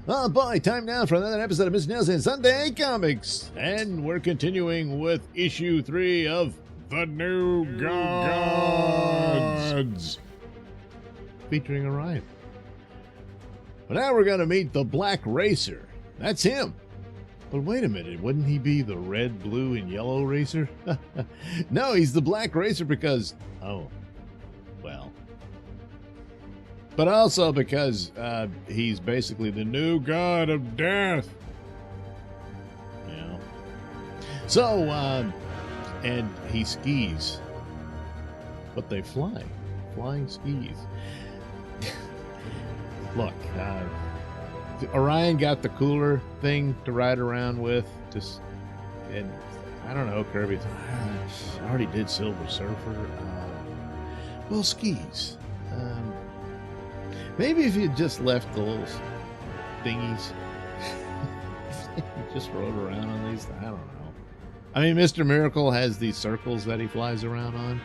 Oh boy, time now for another episode of Mr Nailsin Sunday Comics. And we're continuing with issue 3 of The New Gods, featuring Orion. But now we're going to meet the Black Racer. That's him. But wait a minute, wouldn't he be the red, blue, and yellow racer? No, he's the Black Racer because, oh, well. But also because he's basically the new god of death. Yeah. So, and he skis. But they fly. Flying skis. Look, Orion got the cooler thing to ride around with. And I don't know, Kirby. I already did Silver Surfer. Well, skis. Maybe if you just left the little thingies, just rode around on these. I don't know. I mean, Mr. Miracle has these circles that he flies around on.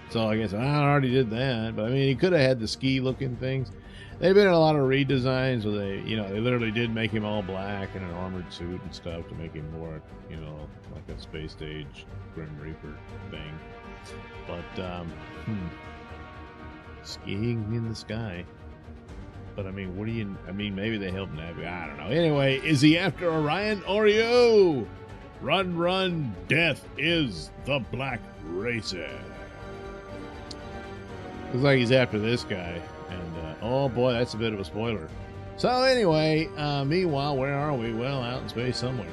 So I guess I already did that. But I mean, he could have had the ski-looking things. They've been in a lot of redesigns where they literally did make him all black in an armored suit and stuff to make him more, like a space age Grim Reaper thing. But skiing in the sky. But I mean, maybe they help navigate. I don't know. Anyway, is he after Orion or you? Run, run, death is the Black Racer. Looks like he's after this guy. And, oh boy, that's a bit of a spoiler. So anyway, meanwhile, where are we? Well, out in space somewhere.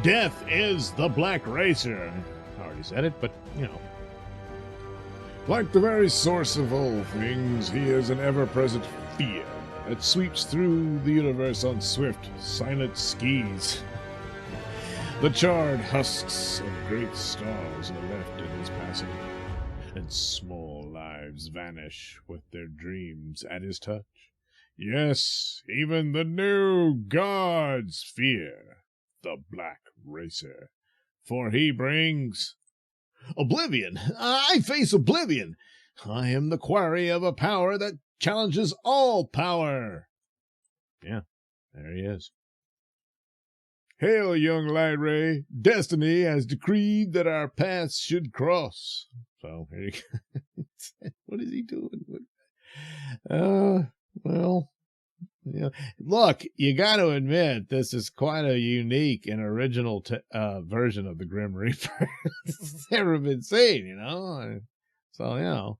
Death is the Black Racer. I already said it, but, Like the very source of all things, he is an ever-present fear that sweeps through the universe on swift, silent skis. The charred husks of great stars are left in his passing, and small lives vanish with their dreams at his touch. Yes, even the new gods fear the Black Racer, for he brings oblivion. I face oblivion. I am the quarry of a power that challenges all power. Yeah, there he is. Hail, young light ray. Destiny has decreed that our paths should cross. So, here you go. What is he doing? Well, look, you got to admit, this is quite a unique and original version of the Grim Reaper it's ever been seen, So,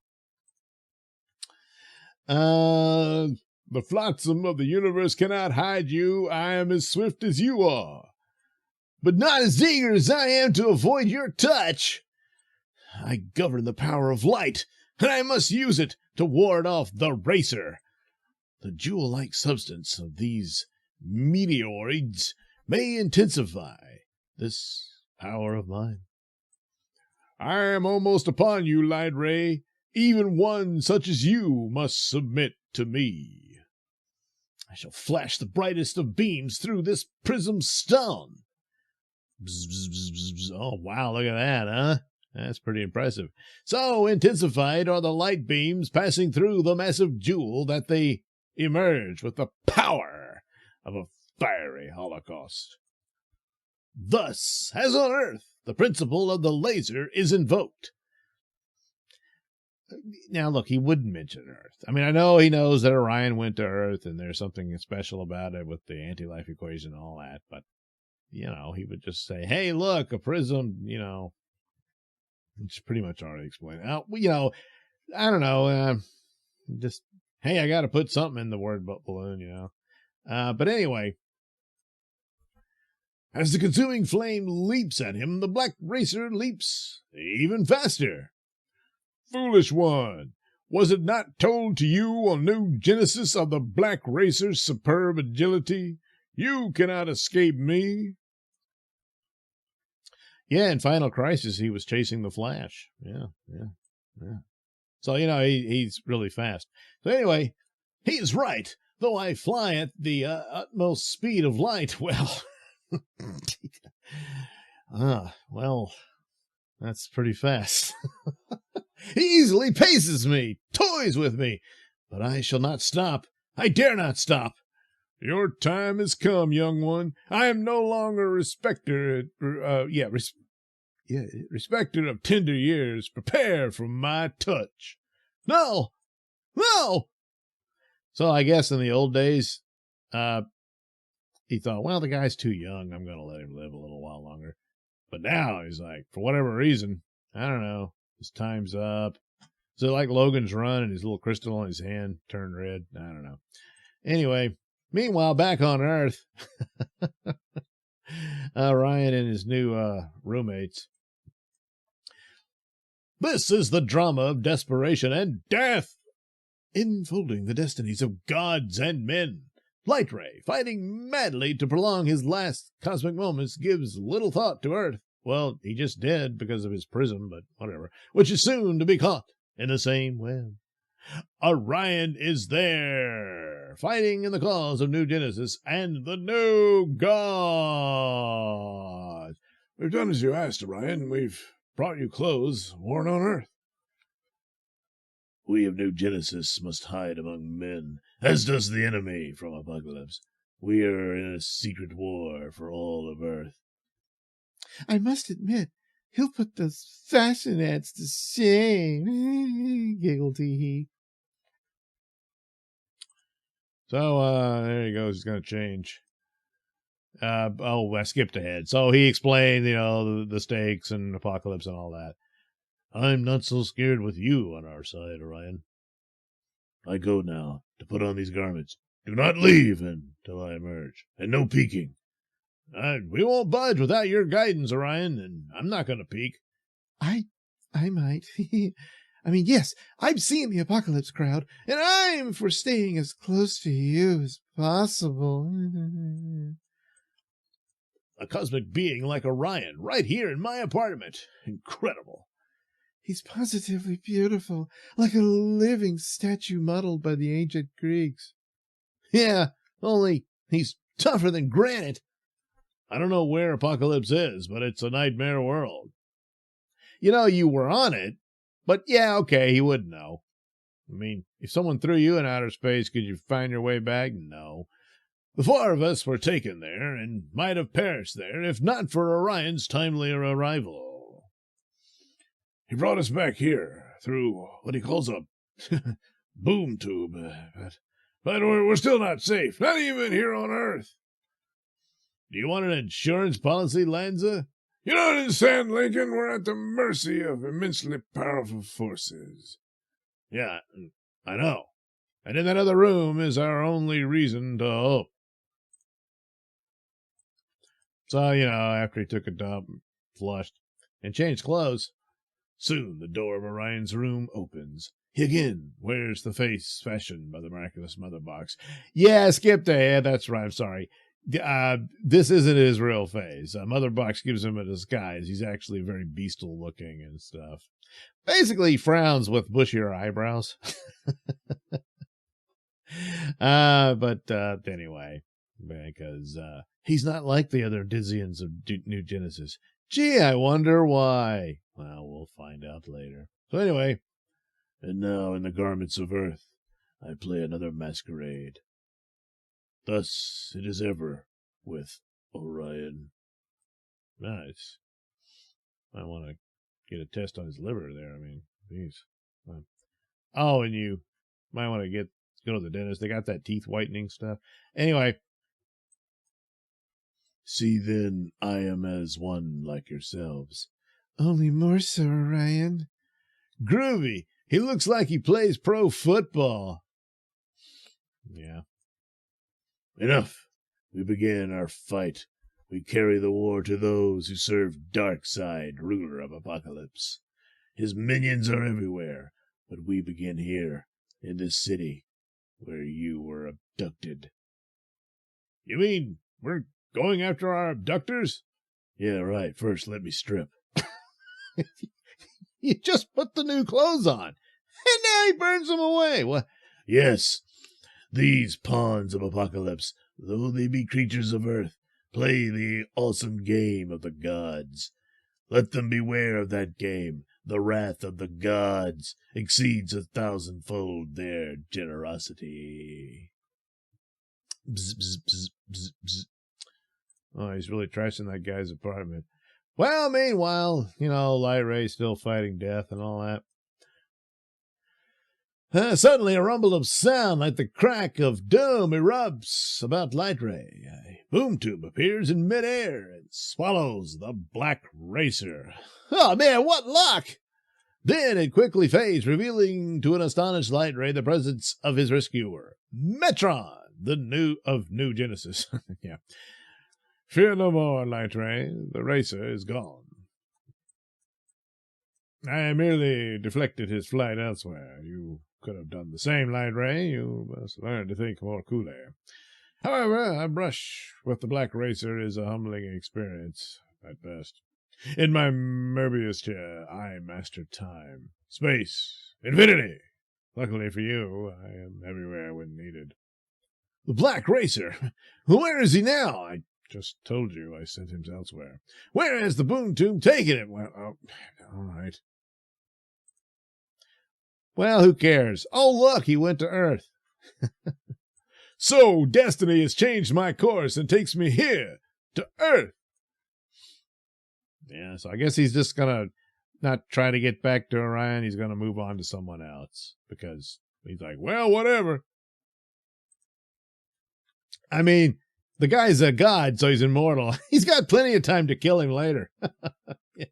the flotsam of the universe cannot hide you. I am as swift as you are, but not as eager as I am to avoid your touch. I govern the power of light, and I must use it to ward off the Racer. The jewel-like substance of these meteoroids may intensify this power of mine. I am almost upon you, light ray. Even one such as you must submit to me. I shall flash the brightest of beams through this prism stone. Bzz, bzz, bzz, bzz, bzz. Oh, wow, look at that, huh? That's pretty impressive. So intensified are the light beams passing through the massive jewel that they emerge with the power of a fiery holocaust. Thus, as on Earth, the principle of the laser is invoked. Now, look, he wouldn't mention Earth. I mean, I know he knows that Orion went to Earth and there's something special about it with the anti-life equation and all that, but, he would just say, hey, look, a prism, it's pretty much already explained. I don't know, just, hey, I got to put something in the word balloon, But anyway, as the consuming flame leaps at him, the Black Racer leaps even faster. Foolish one, was it not told to you on New Genesis of the Black Racer's superb agility? You cannot escape me. Yeah, in Final Crisis, he was chasing the Flash. Yeah. So, he's really fast. So anyway, he is right. Though I fly at the utmost speed of light, well, that's pretty fast. He easily paces me, toys with me, but I shall not stop. I dare not stop. Your time has come, young one. I am no longer respecter of tender years. Prepare for my touch. No! No! So I guess in the old days, he thought, well, the guy's too young. I'm going to let him live a little while longer. But now he's like, for whatever reason, I don't know, his time's up. So like Logan's run and his little crystal on his hand turned red. I don't know. Anyway, meanwhile, back on Earth, Ryan and his new roommates. This is the drama of desperation and death, enfolding the destinies of gods and men. Light Ray, fighting madly to prolong his last cosmic moments, gives little thought to Earth. Well, he just did because of his prism, but whatever. Which is soon to be caught in the same web. Orion is there, fighting in the cause of New Genesis and the new gods. We've done as you asked, Orion. We've brought you clothes worn on Earth. We of New Genesis must hide among men, as does the enemy from Apocalypse. We are in a secret war for all of Earth. I must admit, he'll put those fashion ads to shame, giggled he. So, there he goes. He's going to change. I skipped ahead. So he explained, the stakes and Apocalypse and all that. I'm not so scared with you on our side, Orion. I go now to put on these garments. Do not leave until I emerge, and no peeking. We won't budge without your guidance, Orion, and I'm not going to peek. I might. I mean, yes, I've seen the Apocalypse crowd, and I'm for staying as close to you as possible. A cosmic being like Orion right here in my apartment. Incredible. He's positively beautiful, like a living statue modeled by the ancient Greeks. Yeah, only he's tougher than granite. I don't know where Apocalypse is, but it's a nightmare world. You were on it, but yeah, okay, he wouldn't know. I mean, if someone threw you in outer space, could you find your way back? No. The four of us were taken there and might have perished there if not for Orion's timely arrival. He brought us back here through what he calls a boom tube, but we're still not safe, not even here on Earth. Do you want an insurance policy, Lanza? You don't understand, Lincoln. We're at the mercy of immensely powerful forces. Yeah, I know. And in that other room is our only reason to hope. So, after he took a dump, flushed, and changed clothes, soon the door of Orion's room opens. He again wears the face fashioned by the miraculous mother box. Yeah, skipped ahead. That's right. I'm sorry. This isn't his real face. Mother Box gives him a disguise. He's actually very bestial looking and stuff. Basically, he frowns with bushier eyebrows. But anyway, because he's not like the other Dizians of New Genesis. Gee, I wonder why. Well, we'll find out later. So anyway, and now in the garments of Earth, I play another masquerade. Thus it is ever with Orion. Nice. I want to get a test on his liver there. I mean, geez. Oh, and you might want to go to the dentist. They got that teeth whitening stuff. Anyway. See then, I am as one like yourselves. Only more so, Orion. Groovy. He looks like he plays pro football. Yeah. Enough. We begin our fight. We carry the war to those who serve Darkseid, ruler of Apocalypse. His minions are everywhere, but we begin here, in this city, where you were abducted. You mean we're going after our abductors? Yeah, right. First, let me strip. You just put the new clothes on, and now he burns them away. What? Yes. These pawns of Apocalypse, though they be creatures of Earth, play the awesome game of the gods. Let them beware of that game. The wrath of the gods exceeds 1,000-fold their generosity. Bzz, bzz, bzz, bzz, bzz. Oh, he's really trashing that guy's apartment. Well, meanwhile, Light Ray's still fighting death and all that. Suddenly, a rumble of sound like the crack of doom erupts about Light Ray. A boom tube appears in midair and swallows the Black Racer. Oh, man, what luck! Then it quickly fades, revealing to an astonished Light Ray the presence of his rescuer, Metron, the new Genesis. Yeah. Fear no more, Light Ray. The racer is gone. I merely deflected his flight elsewhere. You could have done the same, Light Ray. You must learn to think more coolly. However, a brush with the Black Racer is a humbling experience, at best. In my Möbius chair, I master time, space, infinity. Luckily for you, I am everywhere when needed. The Black Racer? Where is he now? I just told you I sent him elsewhere. Where has the boom tube taken him? Well, all right. Well, who cares? Oh, look, he went to Earth. So, destiny has changed my course and takes me here, to Earth. Yeah, so I guess he's just going to not try to get back to Orion. He's going to move on to someone else because he's like, well, whatever. I mean, the guy's a god, so he's immortal. He's got plenty of time to kill him later. Yeah.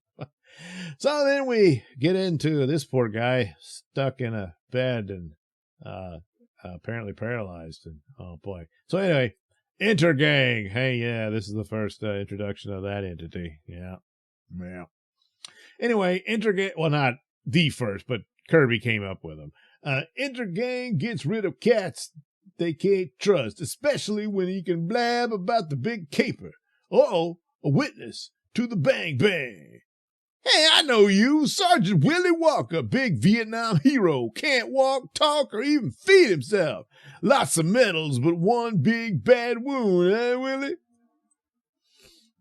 So then we get into this poor guy stuck in a bed and apparently paralyzed. And oh boy. So anyway, Intergang. Hey, yeah, this is the first introduction of that entity. Yeah. Yeah. Anyway, Intergang, well, not the first, but Kirby came up with them. Intergang gets rid of cats they can't trust, especially when he can blab about the big caper. Uh-oh, a witness to the bang bang. Hey, I know you, Sergeant Willie Walker, big Vietnam hero, can't walk, talk, or even feed himself. Lots of medals, but one big bad wound, eh, Willie?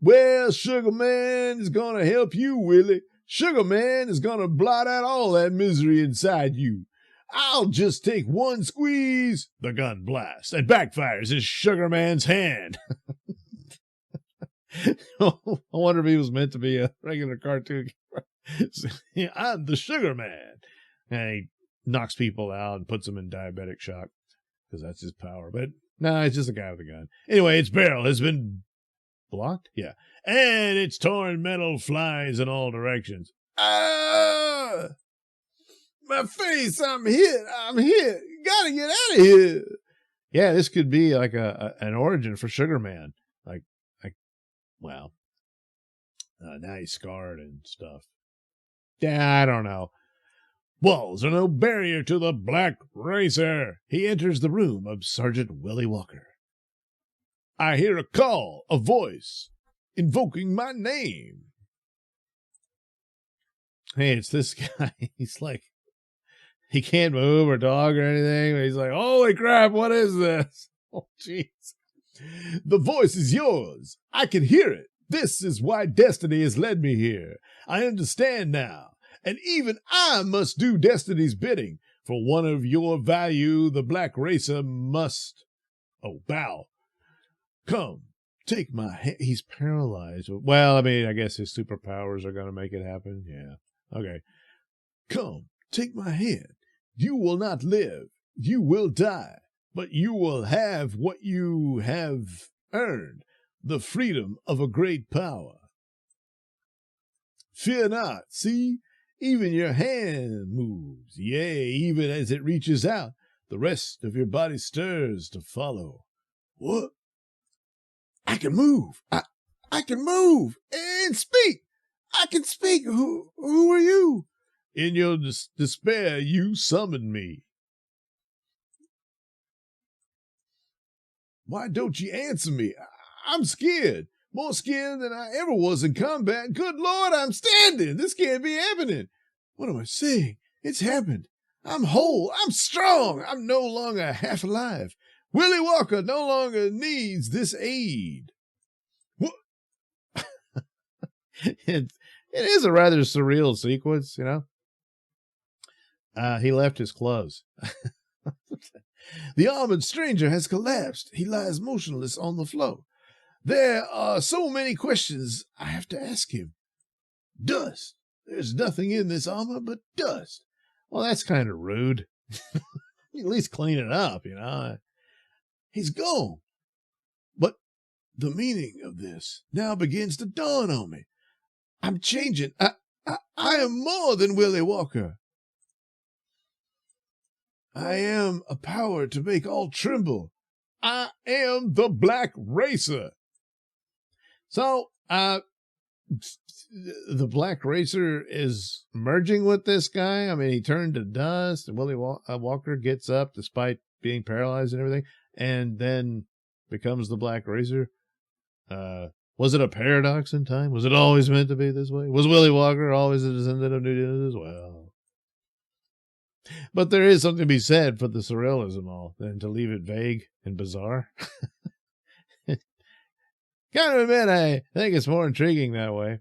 Well, Sugar Man is gonna help you, Willie. Sugar Man is gonna blot out all that misery inside you. I'll just take one squeeze, the gun blasts, and backfires in Sugar Man's hand. I wonder if he was meant to be a regular cartoon. Yeah, I'm the Sugar Man. And he knocks people out and puts them in diabetic shock because that's his power. But no, it's just a guy with a gun. Anyway, its barrel has been blocked? Yeah. And its torn metal flies in all directions. Ah! My face, I'm hit. Gotta get out of here. Yeah, this could be like an origin for Sugar Man. Well, now he's scarred and stuff. Yeah, I don't know. Walls are no barrier to the Black Racer. He enters the room of Sergeant Willie Walker. I hear a call, a voice, invoking my name. Hey, it's this guy. He's like, he can't move or talk or anything. But he's like, holy crap, what is this? Oh, jeez. The voice is yours. I can hear it. This is why destiny has led me here. I understand now. And even I must do destiny's bidding. For one of your value, the Black Racer must bow. Come, take my hand. He's paralyzed. Well, I mean, I guess his superpowers are going to make it happen. Yeah. Okay. Come, take my hand. You will not live. You will die. But you will have what you have earned, the freedom of a great power. Fear not, see, even your hand moves, yea, even as it reaches out, the rest of your body stirs to follow. What? I can move. I can move and speak. I can speak. Who are you? In your despair, you summoned me. Why don't you answer me? I'm scared. More scared than I ever was in combat. Good Lord, I'm standing. This can't be happening. What am I saying? It's happened. I'm whole. I'm strong. I'm no longer half alive. Willie Walker no longer needs this aid. What? It is a rather surreal sequence, you know. He left his clothes. The armored stranger has collapsed. He lies motionless on the floor. There are so many questions I have to ask him. Dust. There's nothing in this armor but dust. Well, that's kind of rude. At least clean it up, you know. He's gone. But the meaning of this now begins to dawn on me. I'm changing. I am more than Willie Walker. I am a power to make all tremble. I am the Black Racer. So, the Black Racer is merging with this guy. I mean, he turned to dust, and Willie Walker gets up despite being paralyzed and everything, and then becomes the Black Racer. Was it a paradox in time? Was it always meant to be this way? Was Willie Walker always a descendant of New Zealand as well? But there is something to be said for the surrealism all, and to leave it vague and bizarre. Kind of admit I think it's more intriguing that way.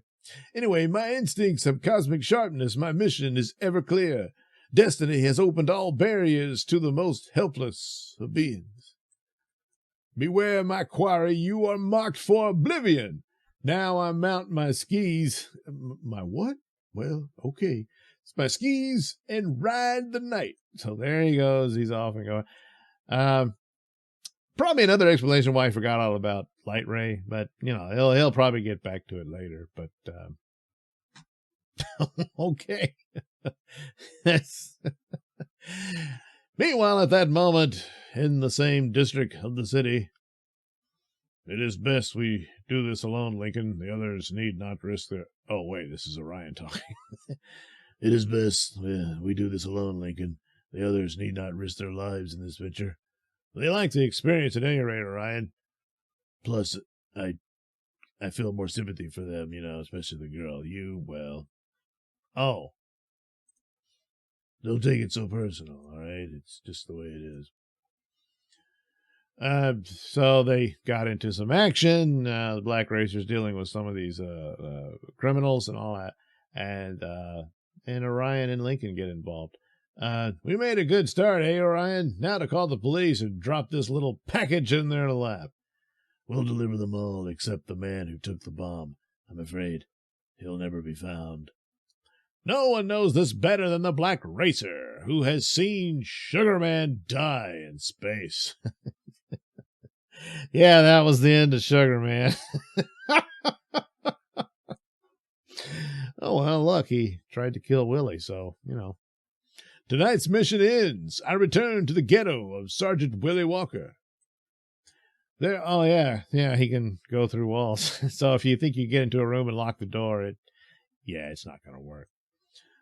Anyway, my instincts have cosmic sharpness. My mission is ever clear. Destiny has opened all barriers to the most helpless of beings. Beware, my quarry, you are marked for oblivion. Now I mount my skis. My what? Well, okay. It's my skis and ride the night. So there he goes. He's off and going. Probably another explanation why he forgot all about Light Ray, but you know, he'll probably get back to it later. But okay. Meanwhile, at that moment, in the same district of the city, it is best we do this alone, Lincoln. The others need not risk their... Oh, wait, this is Orion talking. It is best we do this alone, Lincoln. The others need not risk their lives in this venture. They like the experience at any rate, Orion. Plus, I feel more sympathy for them, you know, especially the girl. You, well... Oh. Don't take it so personal, all right? It's just the way it is. So they got into some action. The Black Racer's dealing with some of these criminals and all that. And Orion and Lincoln get involved. We made a good start, eh, Orion? Now to call the police and drop this little package in their lap. We'll deliver them all except the man who took the bomb. I'm afraid he'll never be found. No one knows this better than the Black Racer, who has seen Sugar Man die in space. Yeah, that was the end of Sugar Man. Oh, well, look, he tried to kill Willie, so, you know. Tonight's mission ends. I return to the ghetto of Sergeant Willie Walker. There, oh, yeah, he can go through walls. So if you think you get into a room and lock the door, it's not going to work.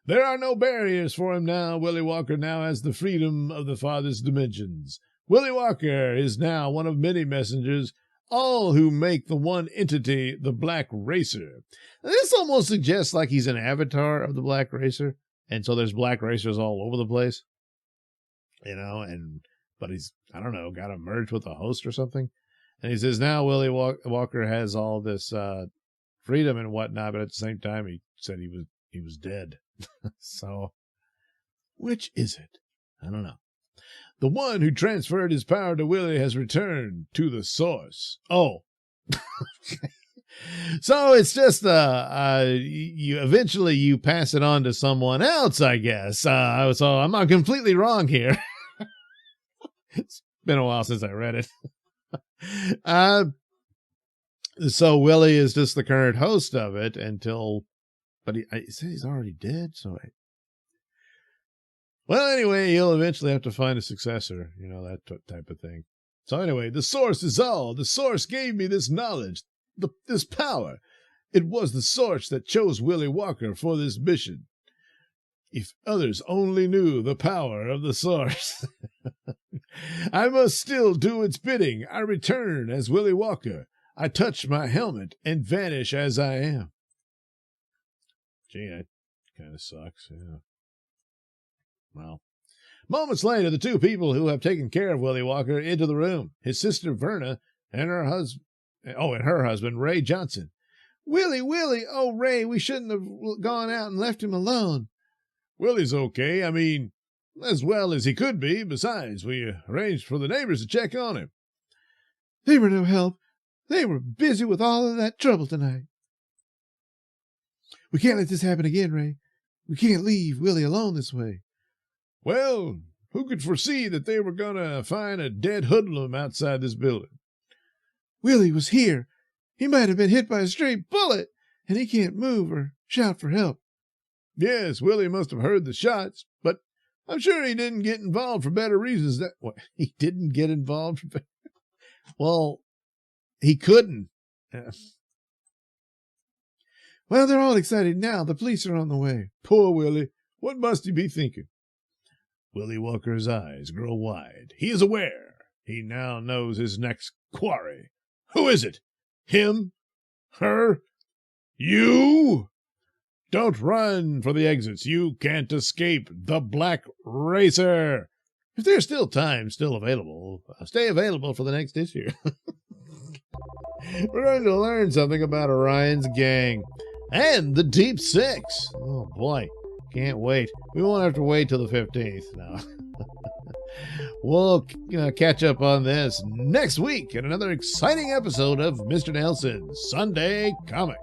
There are no barriers for him now. Willie Walker now has the freedom of the farthest dimensions. Willie Walker is now one of many messengers, all who make the one entity, the Black Racer. This almost suggests like he's an avatar of the Black Racer, and so there's Black Racers all over the place, you know, but he's, I don't know, got to merge with a host or something. And he says now Willie Walker has all this freedom and whatnot, but at the same time he said he was dead. So, which is it? I don't know. The one who transferred his power to Willie has returned to the source. Oh. So it's just you eventually pass it on to someone else, I guess. So I'm not completely wrong here. It's been a while since I read it. So Willie is just the current host of it but he said he's already dead. So well, anyway, he'll eventually have to find a successor, you know, that type of thing. So anyway, the source is all. The source gave me this knowledge, this power. It was the source that chose Willie Walker for this mission. If others only knew the power of the source. I must still do its bidding. I return as Willie Walker. I touch my helmet and vanish as I am. Gee, that kind of sucks, yeah. Well, moments later, the two people who have taken care of Willie Walker enter the room. His sister Verna and her husband, Ray Johnson. Willie, oh, Ray, we shouldn't have gone out and left him alone. Willie's okay. I mean, as well as he could be. Besides, we arranged for the neighbors to check on him. They were no help. They were busy with all of that trouble tonight. We can't let this happen again, Ray. We can't leave Willie alone this way. Well, who could foresee that they were going to find a dead hoodlum outside this building? Willie was here. He might have been hit by a stray bullet, and he can't move or shout for help. Yes, Willie must have heard the shots, but I'm sure he didn't get involved for better reasons. He didn't get involved for better... Well, he couldn't. Well, they're all excited now. The police are on the way. Poor Willie. What must he be thinking? Willie Walker's eyes grow wide. He is aware. He now knows his next quarry. Who is it? Him? Her? You? Don't run for the exits. You can't escape the Black Racer. If there's still time still available, stay available for the next issue. We're going to learn something about Orion's gang and the Deep Six. Oh, boy. Can't wait. We won't have to wait till the 15th now. We'll catch up on this next week in another exciting episode of Mr. Nailsin Sunday Comics.